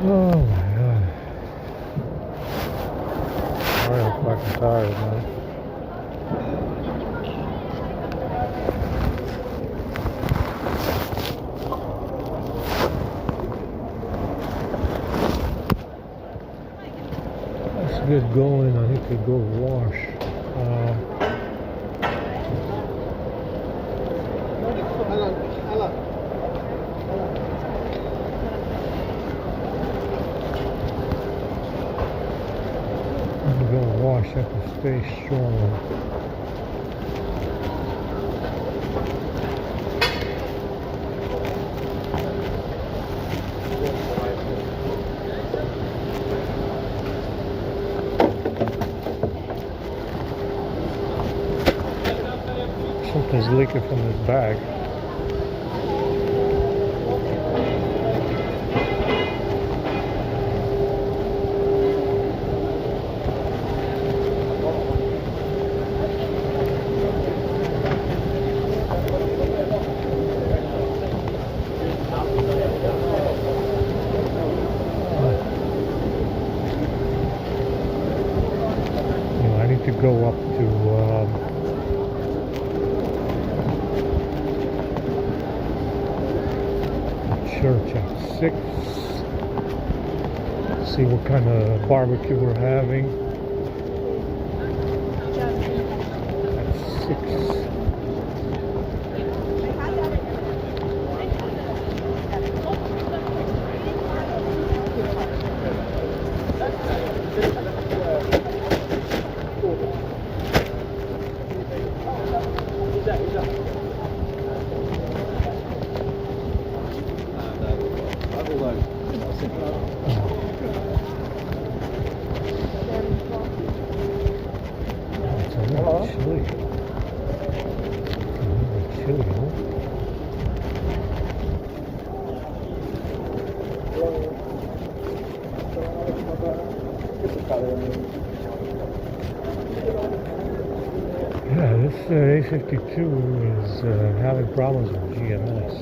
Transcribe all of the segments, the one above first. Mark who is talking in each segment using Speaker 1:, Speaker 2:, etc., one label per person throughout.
Speaker 1: Oh my god. I'm fucking tired, man. Let's get going. I need to go wash. I'm gonna wash at the Space Shore. Something's leaking from this bag. I need to go up to church at 6. See what kind of barbecue we're having at 6. Chili. Chili, huh? Yeah, this A52 is having problems with GMS.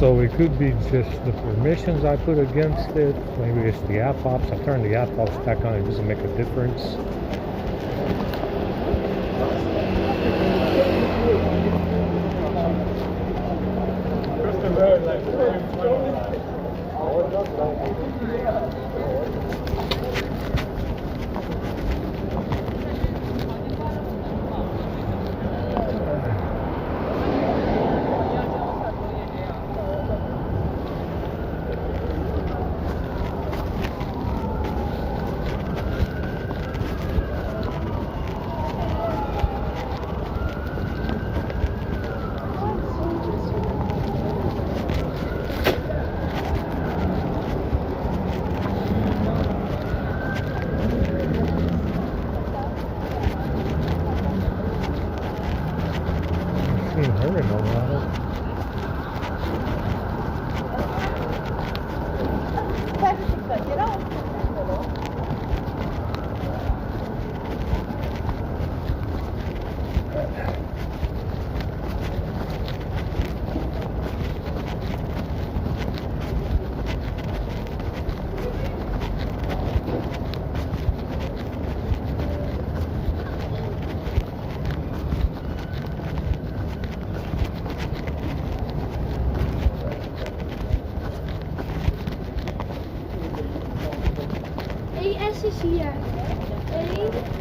Speaker 1: So it could be just the permissions I put against it. Maybe it's the app ops. I turned the app ops back on. It doesn't make a difference. I've seen her in a while.
Speaker 2: S is hier. 1.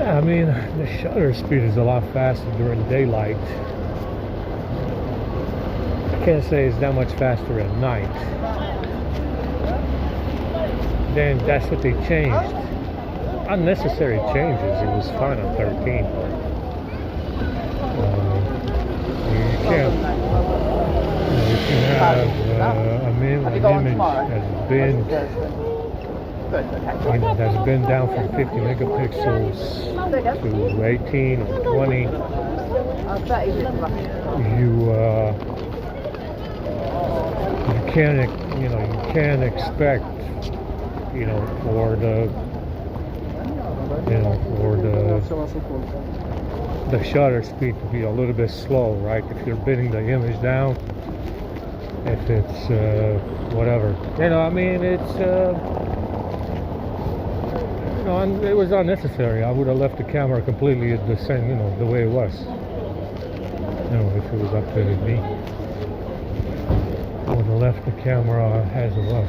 Speaker 1: I mean, the shutter speed is a lot faster during daylight. I can't say it's that much faster at night. Then that's what they changed. Unnecessary changes. It was fine on 13. You can't. You can have an image that's been. That's been down from 50 megapixels to 18 or 20. You can't expect for the shutter speed to be a little bit slow, right? If you're bending the image down, if it's whatever, I mean, it's. It was unnecessary. I would have left the camera completely the same, the way it was. If it was up to me, I would have left the camera as it was.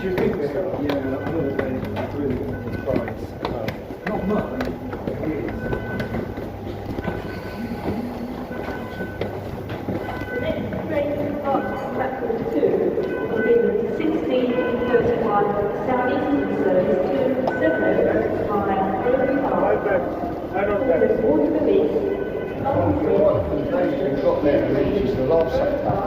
Speaker 3: Do you think they are? Yeah, I know that they're really good at the price. Not much, it is.
Speaker 4: The next train departs platform 2 will be the 1631 Southeastern service to Sevenoaks via Rotary Park, towards Waterloo East,
Speaker 3: They've got their features, the last sector.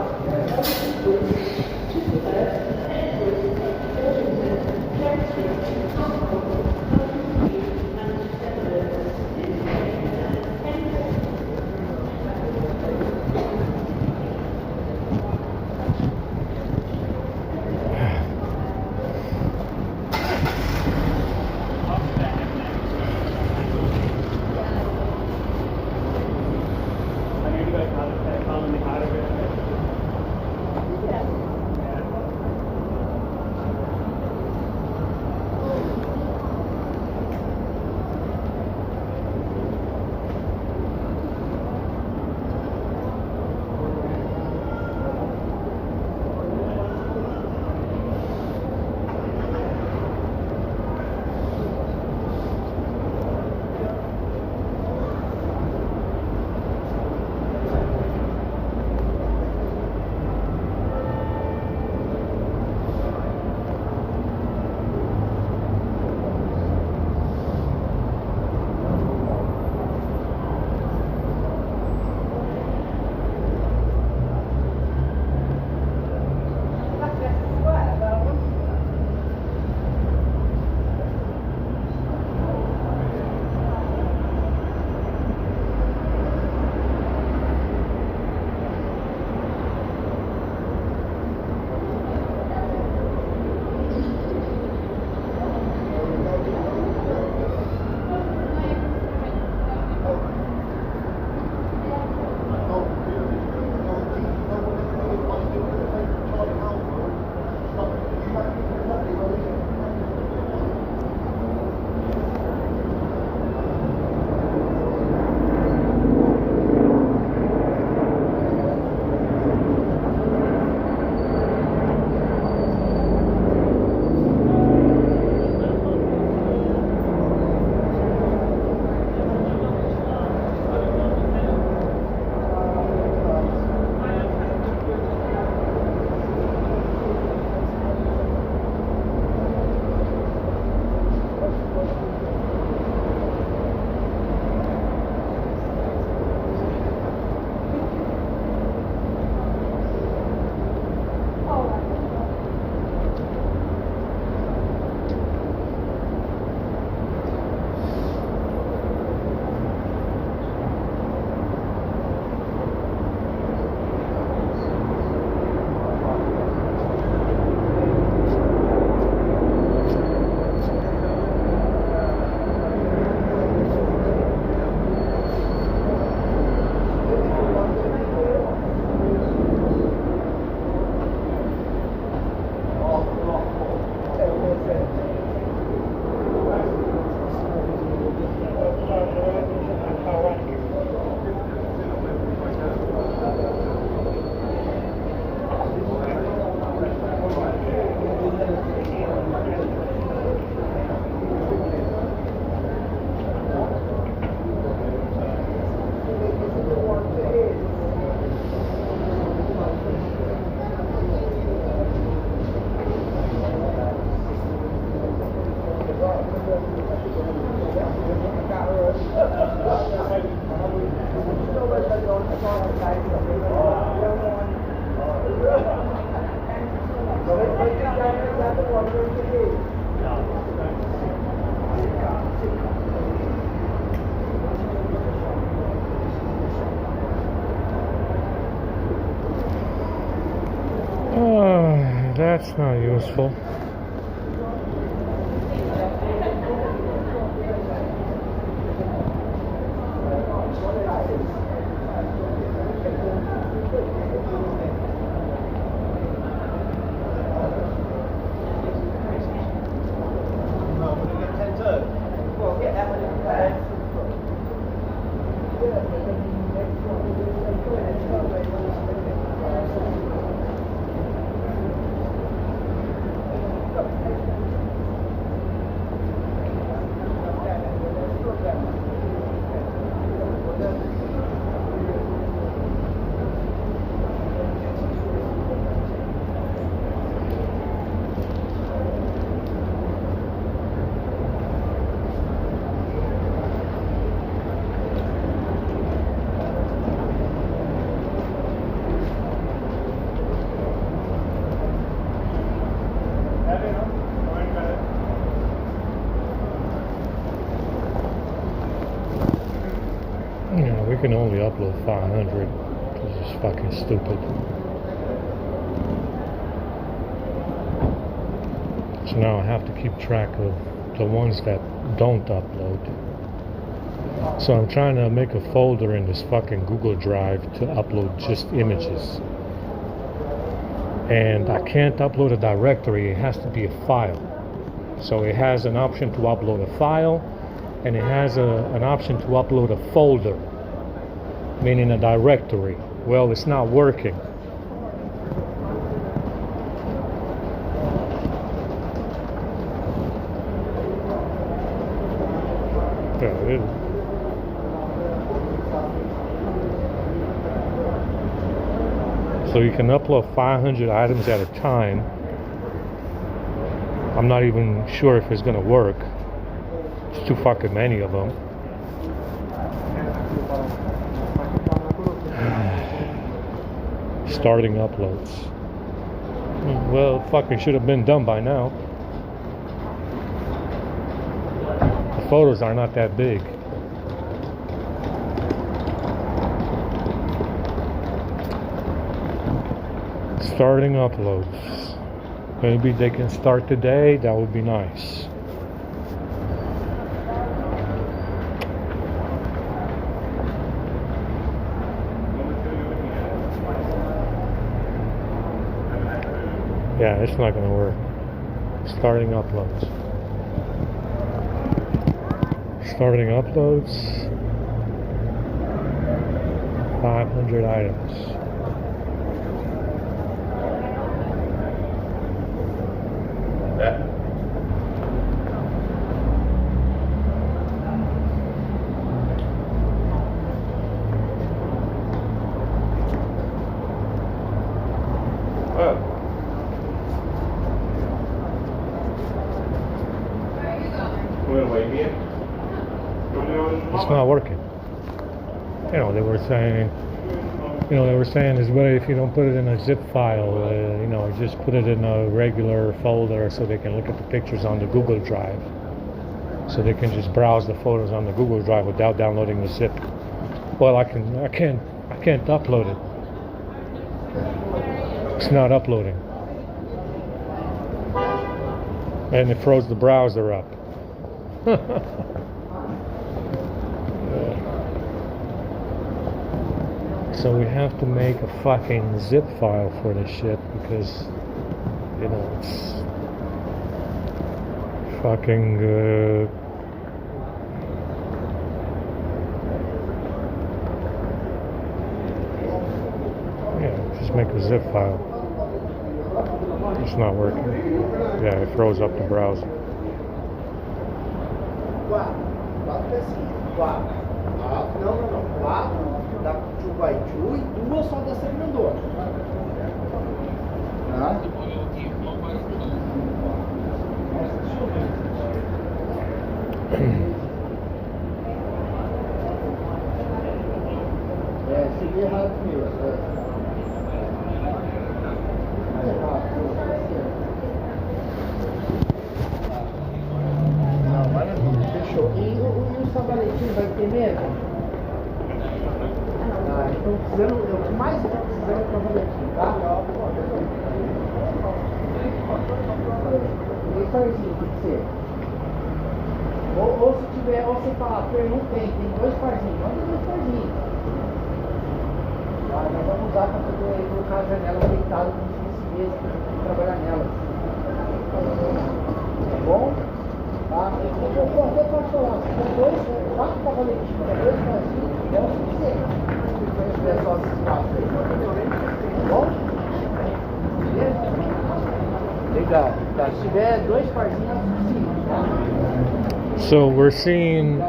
Speaker 4: Yeah.
Speaker 1: that's not useful. Yeah, we can only upload 500. This is fucking stupid. So now I have to keep track of the ones that don't upload. So I'm trying to make a folder in this fucking Google Drive to upload just images. And I can't upload a directory, it has to be a file. So it has an option to upload a file, and it has an option to upload a folder, meaning a directory. Well, it's not working. So you can upload 500 items at a time. I'm not even sure if it's gonna work. It's too fucking many of them. Starting uploads. Well, fucking should have been done by now. The photos are not that big. Starting uploads. Maybe they can start today, that would be nice. Yeah, it's not gonna work. Starting uploads. Starting uploads. 500 items. It's not working. You know, they were saying it's better if you don't put it in a zip file, just put it in a regular folder so they can look at the pictures on the Google Drive. So they can just browse the photos on the Google Drive without downloading the zip. Well, I can't upload it. It's not uploading. And it froze the browser up. So we have to make a fucking zip file for this shit because, it's fucking just make a zip file. It's not working. Yeah, it throws up the browser.
Speaker 5: Da Chuguaichu e 2 só da Servidor. Tá? Segui errado comigo. Não, agora fechou. E o sabaletinho vai ter mesmo? Então, o mais que precisando é o sabaletinho, tá? Três parzinhos tem que ser. Ou se tiver, ou você falar, tem dois parzinhos, manda dois parzinhos. Nós vamos usar para poder colocar a janela deitada como se fosse mesa para trabalhar nelas. Tá bom? Tá? Eu posso falar, se for dois, quatro cavaletinhos, dois parzinhos, é o suficiente. Se eu tiver só esses quatro aí, tá bom? Beleza? Legal. Tá, se tiver dois parzinhos, é o suficiente, tá?
Speaker 1: So we're seeing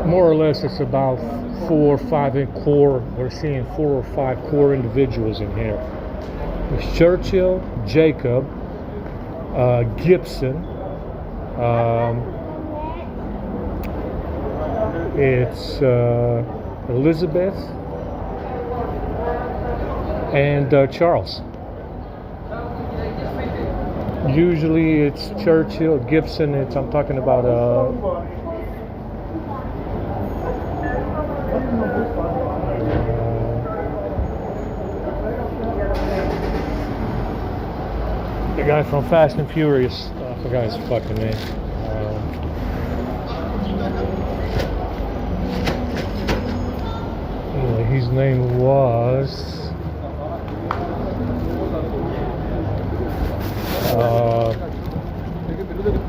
Speaker 1: more or less it's about 4 or 5 in core. We're seeing 4 or 5 core individuals in here. It's Churchill, Jacob, Gibson. It's Elizabeth and Charles. Usually it's Churchill, Gibson. I'm talking about the guy from Fast and Furious. I forgot his fucking name. Anyway, his name was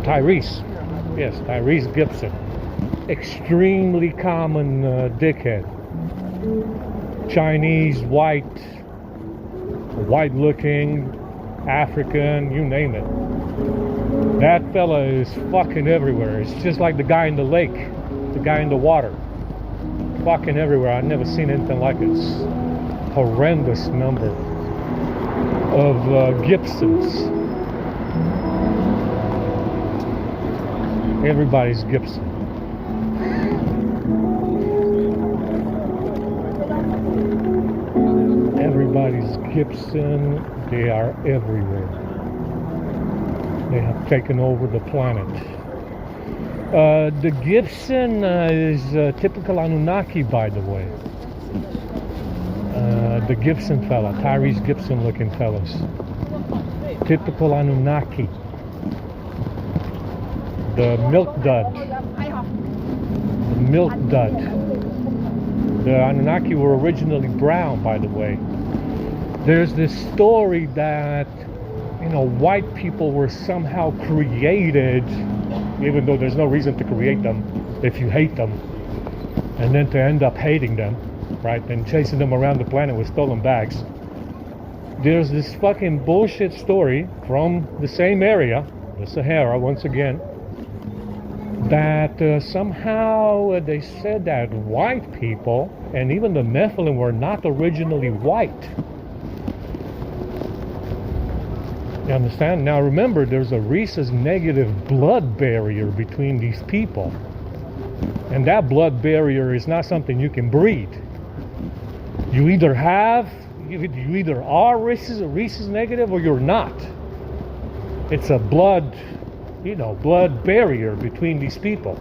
Speaker 1: Tyrese. Yes, Tyrese Gibson. Extremely common dickhead. Chinese, white looking, African, you name it. That fella is fucking everywhere. It's just like the guy in the lake, the guy in the water. Fucking everywhere. I've never seen anything like it. It's horrendous number of Gibsons. Everybody's Gibson. Everybody's Gibson. They are everywhere. They have taken over the planet. The Gibson is typical Anunnaki, by the way. The Gibson fella, Tyrese Gibson looking fellas. Typical Anunnaki. The milk dud. The milk dud. The Anunnaki were originally brown, by the way. There's this story that, white people were somehow created, even though there's no reason to create them if you hate them, and then to end up hating them, right, and chasing them around the planet with stolen bags. There's this fucking bullshit story from the same area, the Sahara, once again, that somehow they said that white people and even the Nephilim were not originally white. You understand? Now remember, there's a rhesus negative blood barrier between these people. And that blood barrier is not something you can breed. You either are rhesus negative or you're not. It's a blood barrier between these people.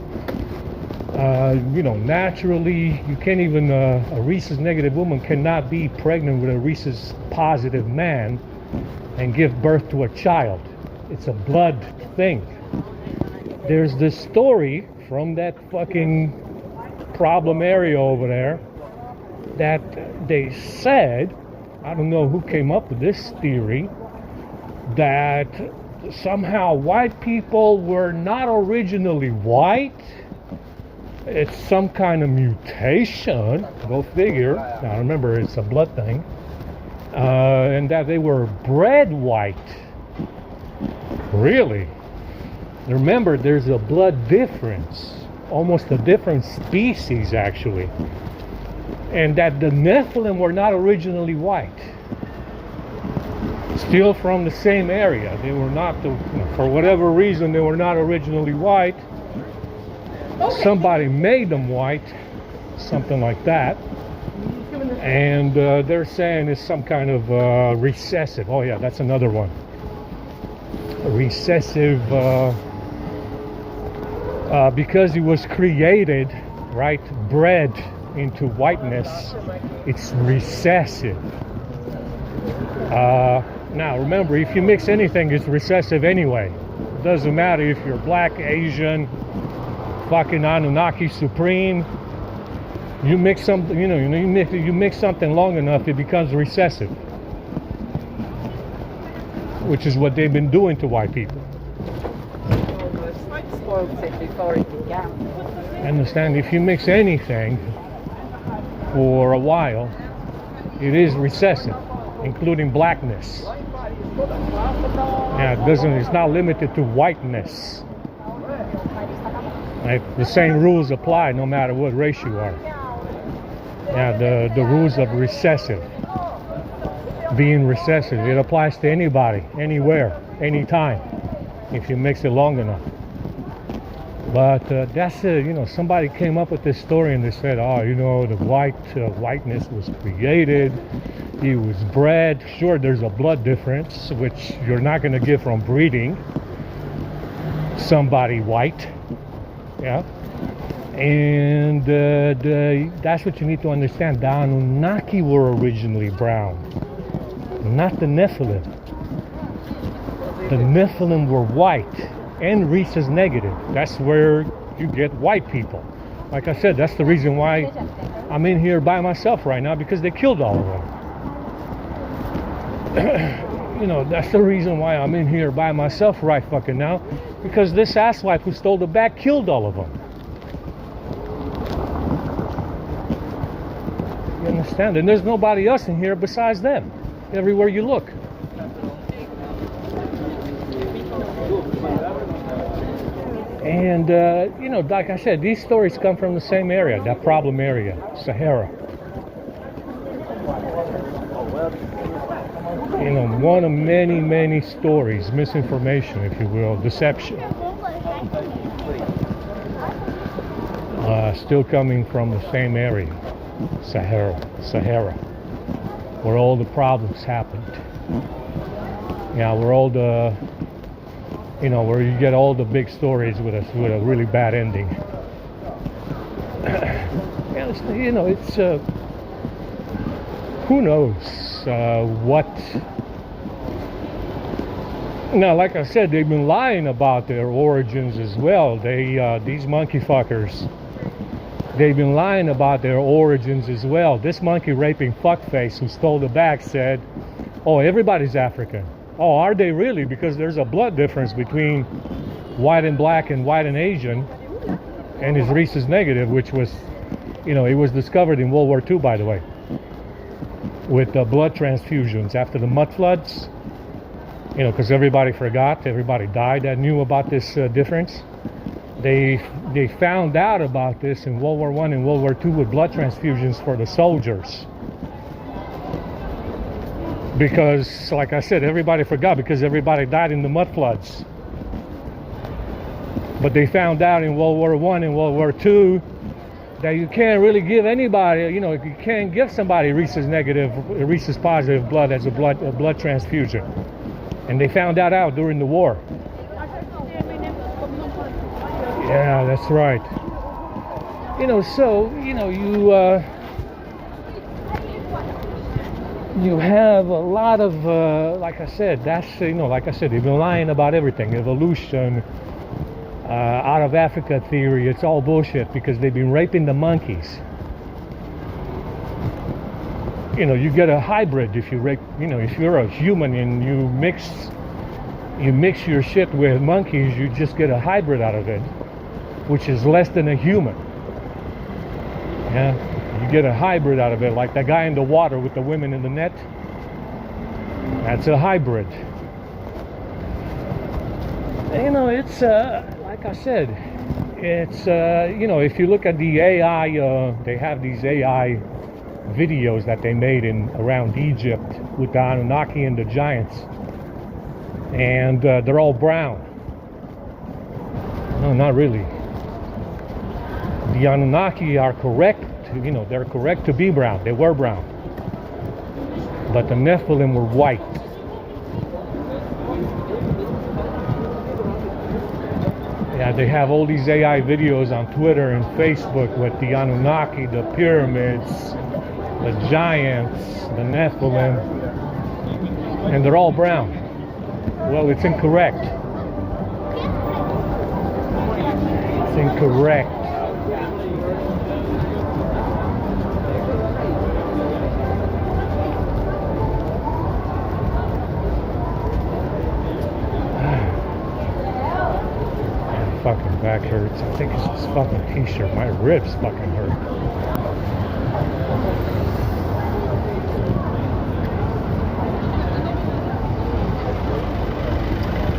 Speaker 1: Naturally, you can't even, a rhesus negative woman cannot be pregnant with a rhesus positive man and give birth to a child. It's a blood thing. There's this story from that fucking problem area over there that they said, I don't know who came up with this theory, that somehow white people were not originally white. It's some kind of mutation, go figure. Now remember, it's a blood thing. And that they were bred white. Really? Remember, there's a blood difference, almost a different species actually. And that the Nephilim were not originally white. Still from the same area. They were not, for whatever reason, they were not originally white. Somebody made them white, something like that. And they're saying it's some kind of recessive. Oh yeah, that's another one. A recessive, because he was created, right, bred into whiteness, it's recessive. Now, remember, if you mix anything, it's recessive anyway. It doesn't matter if you're black, Asian, fucking Anunnaki Supreme. You mix something, you mix something long enough, it becomes recessive, which is what they've been doing to white people.
Speaker 6: Spoiled it before it began.
Speaker 1: Understand? If you mix anything for a while, it is recessive, including blackness. Yeah, it's not limited to whiteness. Right? The same rules apply no matter what race you are. Yeah, the rules of recessive, being recessive, it applies to anybody, anywhere, anytime, if you mix it long enough. But that's it. Somebody came up with this story and they said, oh, the whiteness was created, he was bred. Sure, there's a blood difference, which you're not going to get from breeding somebody white. Yeah. And that's what you need to understand. The Anunnaki were originally brown, not the Nephilim. The Nephilim were white and rhesus negative. That's where you get white people. Like I said, that's the reason why I'm in here by myself right now, because they killed all of them. That's the reason why I'm in here by myself right fucking now, because this asswipe who stole the bag killed all of them. You understand? And there's nobody else in here besides them, everywhere you look. And, like I said, these stories come from the same area, that problem area, Sahara. One of many, many stories, misinformation, if you will, deception. Still coming from the same area, Sahara, where all the problems happened. Yeah, where all the, where you get all the big stories with a really bad ending. It's who knows what. Now, like I said, they've been lying about their origins as well. These monkey fuckers, they've been lying about their origins as well. This monkey raping fuckface who stole the bag said, oh, everybody's African. Oh, are they really? Because there's a blood difference between white and black and white and Asian, and his rhesus negative, which was, it was discovered in World War II, by the way, with blood transfusions after the mud floods. Because everybody forgot, everybody died that knew about this difference. They found out about this in World War I and World War II with blood transfusions for the soldiers. Because, like I said, everybody forgot because everybody died in the mud floods. But they found out in World War I and World War II that you can't really give anybody, you can't give somebody rhesus negative, rhesus positive blood as a blood transfusion. And they found that out during the war. Yeah, that's right. You have a lot of, like I said, they've been lying about everything. Evolution, out of Africa theory, it's all bullshit because they've been raping the monkeys. You get a hybrid if you rape, if you're a human and you mix your shit with monkeys, you just get a hybrid out of it, which is less than a human. Yeah. You get a hybrid out of it, like that guy in the water with the women in the net. That's a hybrid. It's like I said, it's if you look at the AI, they have these AI videos that they made around Egypt with the Anunnaki and the giants, and they're all brown. No, not really. The Anunnaki are correct. They're correct to be brown. They were brown. But the Nephilim were white. Yeah, they have all these AI videos on Twitter and Facebook with the Anunnaki, the pyramids, the giants, the Nephilim. and they're all brown. Well, it's incorrect. It's incorrect. My fucking back hurts. I think it's this fucking t-shirt. My ribs fucking hurt.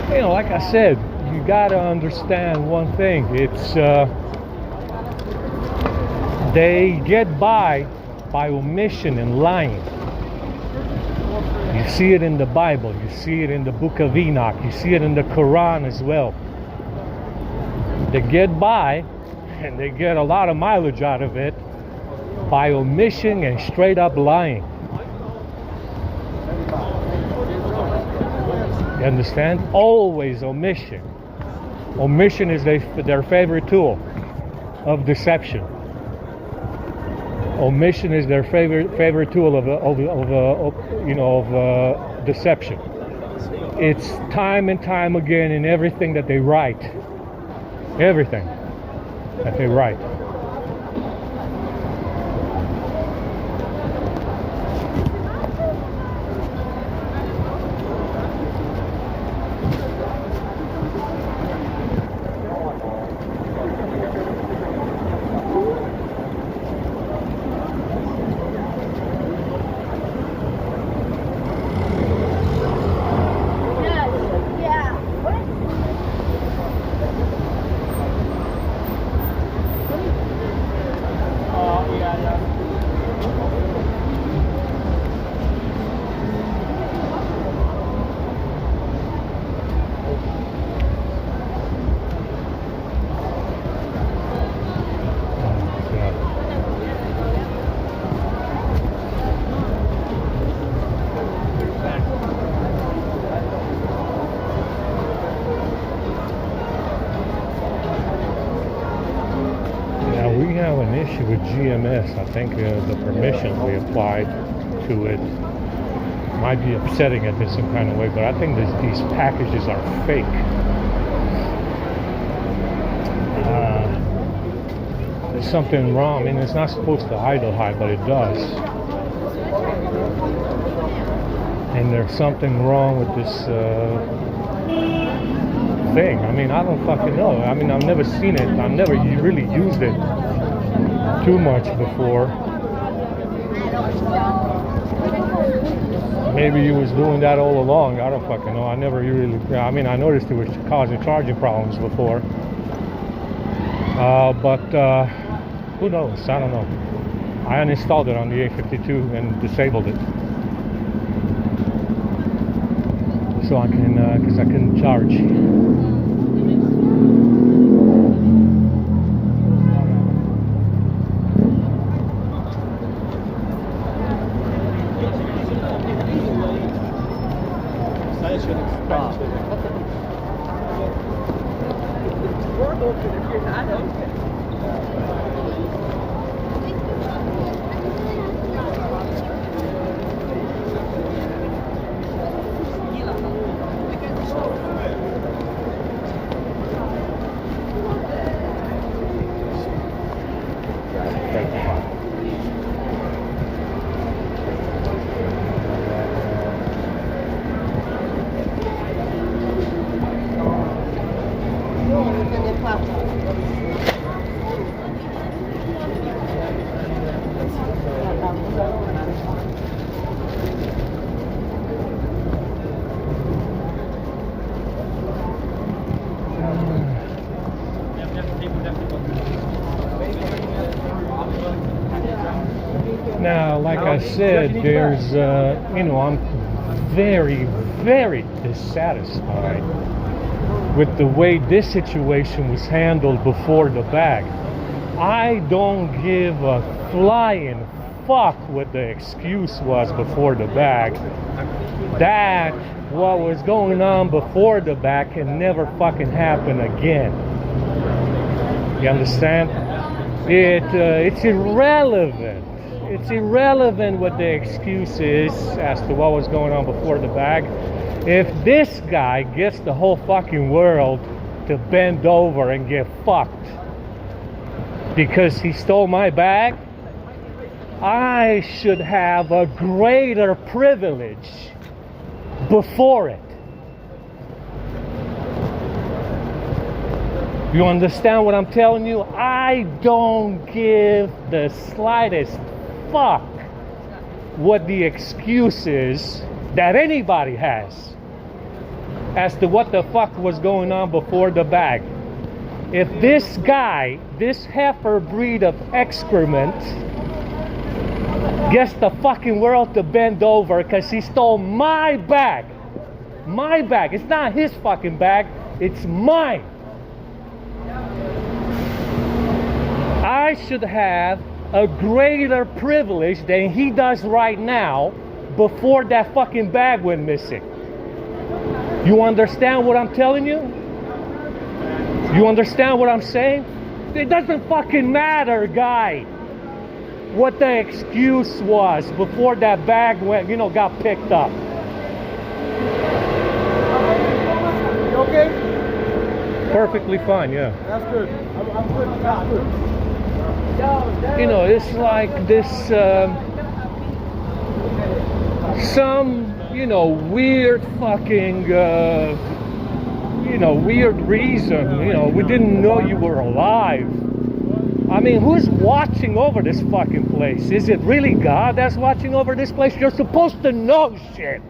Speaker 1: You know, like I said, you gotta understand one thing. It's they get by omission and lying. You see it in the Bible, you see it in the book of Enoch, you see it in the Quran as well. They get by, and they get a lot of mileage out of it by omission and straight up lying. You understand? Always omission. Omission is their favorite tool of deception. Omission is their favorite tool of deception. It's time and time again in everything that they write. Everything that they write. We have an issue with GMS. I think the permissions we applied to it might be upsetting it in some kind of way, but I think these packages are fake. There's something wrong. I mean, it's not supposed to idle high, but it does. And there's something wrong with this thing. I mean, I don't fucking know. I mean, I've never seen it. I've never really used it too much before. Maybe he was doing that all along. I don't fucking know. I never really. I mean, I noticed it was causing charging problems before. But who knows? I don't know. I uninstalled it on the A52 and disabled it, so I can, because I couldn't charge. Now, like I said, there's, I'm very, very dissatisfied with the way this situation was handled before the bag. I don't give a flying fuck what the excuse was before the bag. That what was going on before the bag can never fucking happen again. You understand? It's irrelevant. it's irrelevant what the excuse is as to what was going on before the bag. If this guy gets the whole fucking world to bend over and get fucked because he stole my bag, I should have a greater privilege before it. You understand what I'm telling you? I don't give the slightest fuck what the excuse is that anybody has as to what the fuck was going on before the bag. If this guy, this heifer breed of excrement, gets the fucking world to bend over because he stole my bag. My bag. It's not his fucking bag. It's mine. I should have a greater privilege than he does right now before that fucking bag went missing. You understand what I'm telling you? You understand what I'm saying? It doesn't fucking matter, guy, what the excuse was before that bag went, got picked up.
Speaker 3: You okay?
Speaker 1: Perfectly fine, yeah.
Speaker 3: That's good. I'm good. That's good.
Speaker 1: It's like this, some, weird fucking, weird reason. We didn't know you were alive. I mean, who's watching over this fucking place? Is it really God that's watching over this place? You're supposed to know shit.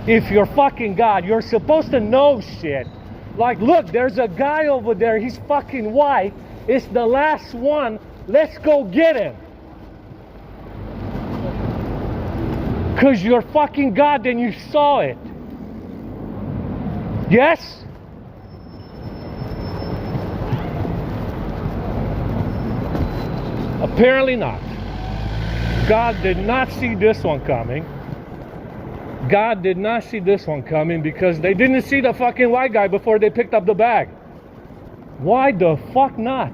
Speaker 1: If you're fucking God, you're supposed to know shit. Like, look, there's a guy over there. He's fucking white. It's the last one. Let's go get him. Because you're fucking God and you saw it. Yes? Apparently not. God did not see this one coming. God did not see this one coming because they didn't see the fucking white guy before they picked up the bag. Why the fuck not?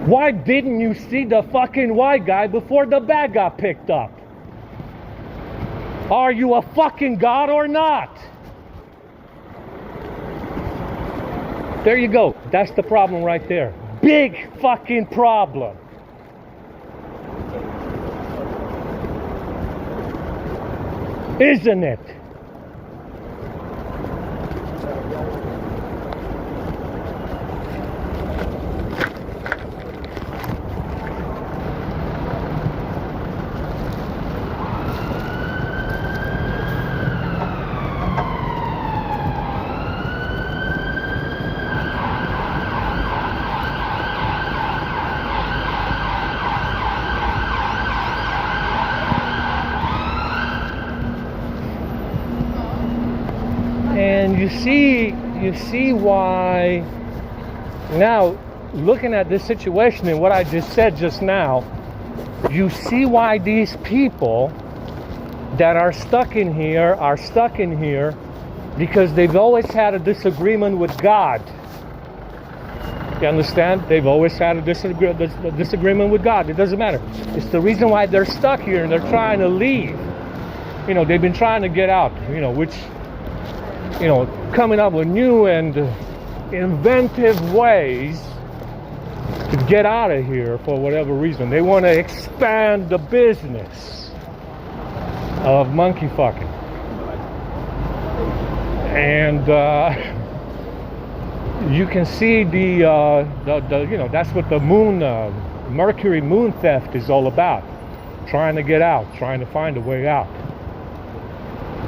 Speaker 1: Why didn't you see the fucking white guy before the bag got picked up? Are you a fucking God or not? There you go. That's the problem right there. Big fucking problem. Isn't it? And you see why now, looking at this situation and what I just said just now, you see why these people that are stuck in here because they've always had a disagreement with God. You understand? They've always had a disagreement with God. It doesn't matter. It's the reason why they're stuck here and they're trying to leave. They've been trying to get out, which coming up with new and inventive ways to get out of here for whatever reason. They want to expand the business of monkey fucking. And you can see the that's what the moon, Mercury moon theft is all about. Trying to get out, trying to find a way out.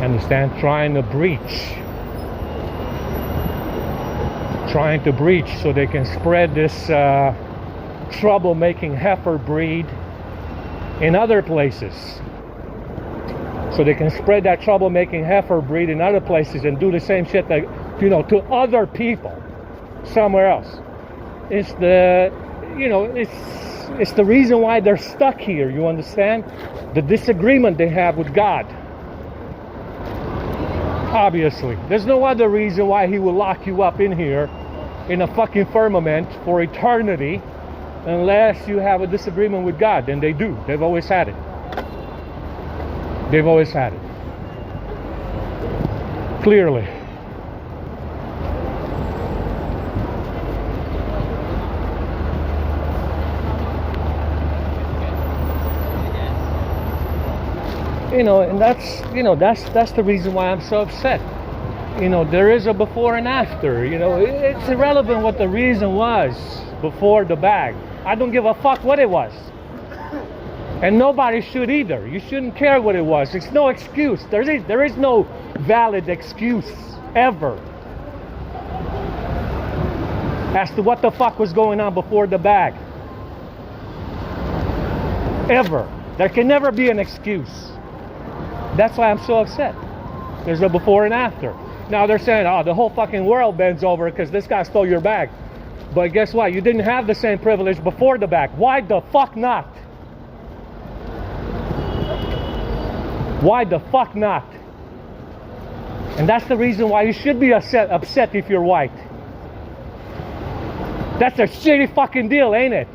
Speaker 1: Understand? Trying to breach so they can spread this troublemaking heifer breed in other places. So they can spread that troublemaking heifer breed in other places and do the same shit that, to other people somewhere else. It's the, it's the reason why they're stuck here, you understand? The disagreement they have with God. Obviously. There's no other reason why he will lock you up in here in a fucking firmament for eternity unless you have a disagreement with God. Then they do. They've always had it. They've always had it. Clearly. And that's the reason why I'm so upset. There is a before and after. It's irrelevant what the reason was before the bag. I don't give a fuck what it was. And nobody should either. You shouldn't care what it was. It's no excuse. There is no valid excuse ever as to what the fuck was going on before the bag. Ever. There can never be an excuse. That's why I'm so upset. There's a before and after. Now they're saying, oh, the whole fucking world bends over because this guy stole your bag. But guess what? You didn't have the same privilege before the bag. Why the fuck not? Why the fuck not? And that's the reason why you should be upset if you're white. That's a shitty fucking deal, ain't it?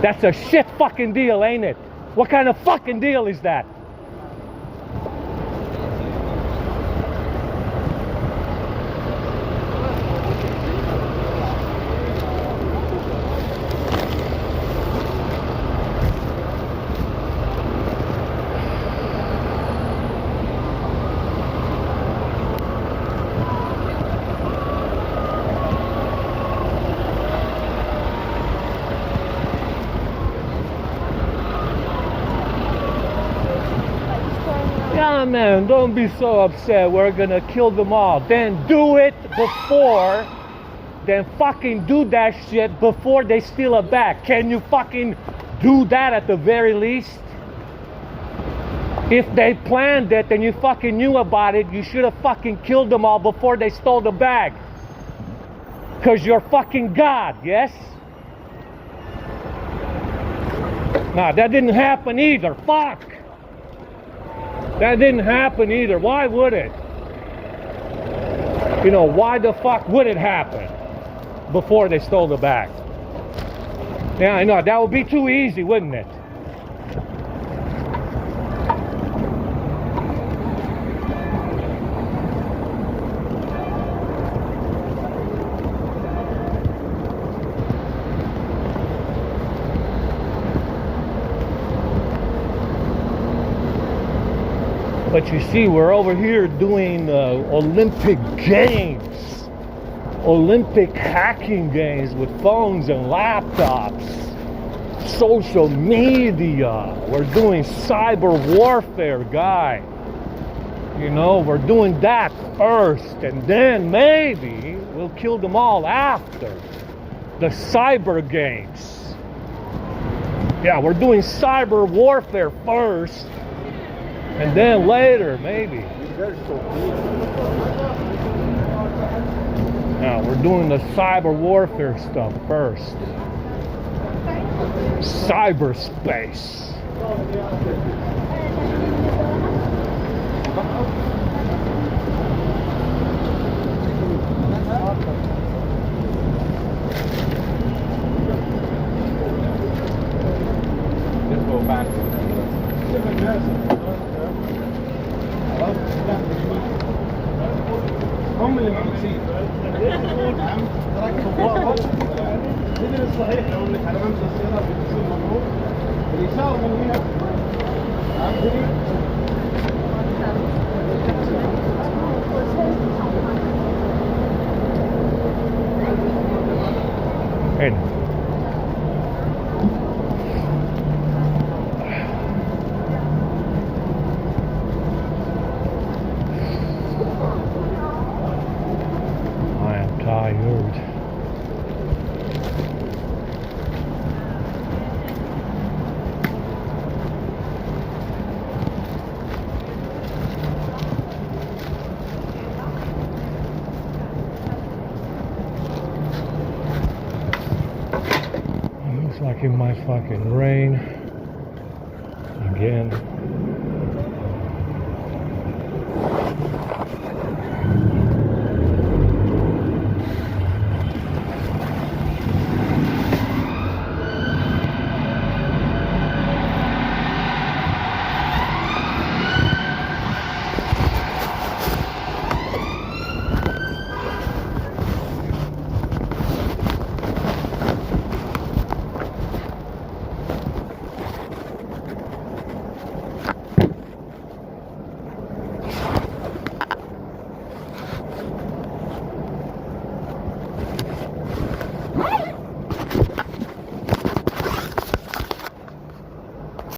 Speaker 1: That's a shit fucking deal, ain't it? What kind of fucking deal is that? Yeah, man, don't be so upset. We're gonna kill them all. Then do it before. Then fucking do that shit before they steal a bag. Can you fucking do that at the very least? If they planned it and you fucking knew about it, you should have fucking killed them all before they stole the bag. Because you're fucking God, yes? Nah, that didn't happen either. Fuck! That didn't happen either. Why would it? Why the fuck would it happen before they stole the bag? Yeah, I know. That would be too easy, wouldn't it? But you see, we're over here doing Olympic Games. Olympic hacking games with phones and laptops. Social media. We're doing cyber warfare, guy. We're doing that first. And then maybe we'll kill them all after. The cyber games. Yeah, we're doing cyber warfare first. And then later, maybe. Now, we're doing the cyber warfare stuff first. Cyberspace.
Speaker 3: هم اللي مهندسين نعم تركب واضح إذن الصحيح لو انك على ممشى السيارات بتصير ممنوع الإشارة من هنا عندي
Speaker 1: tired. Looks like it might fucking rain again.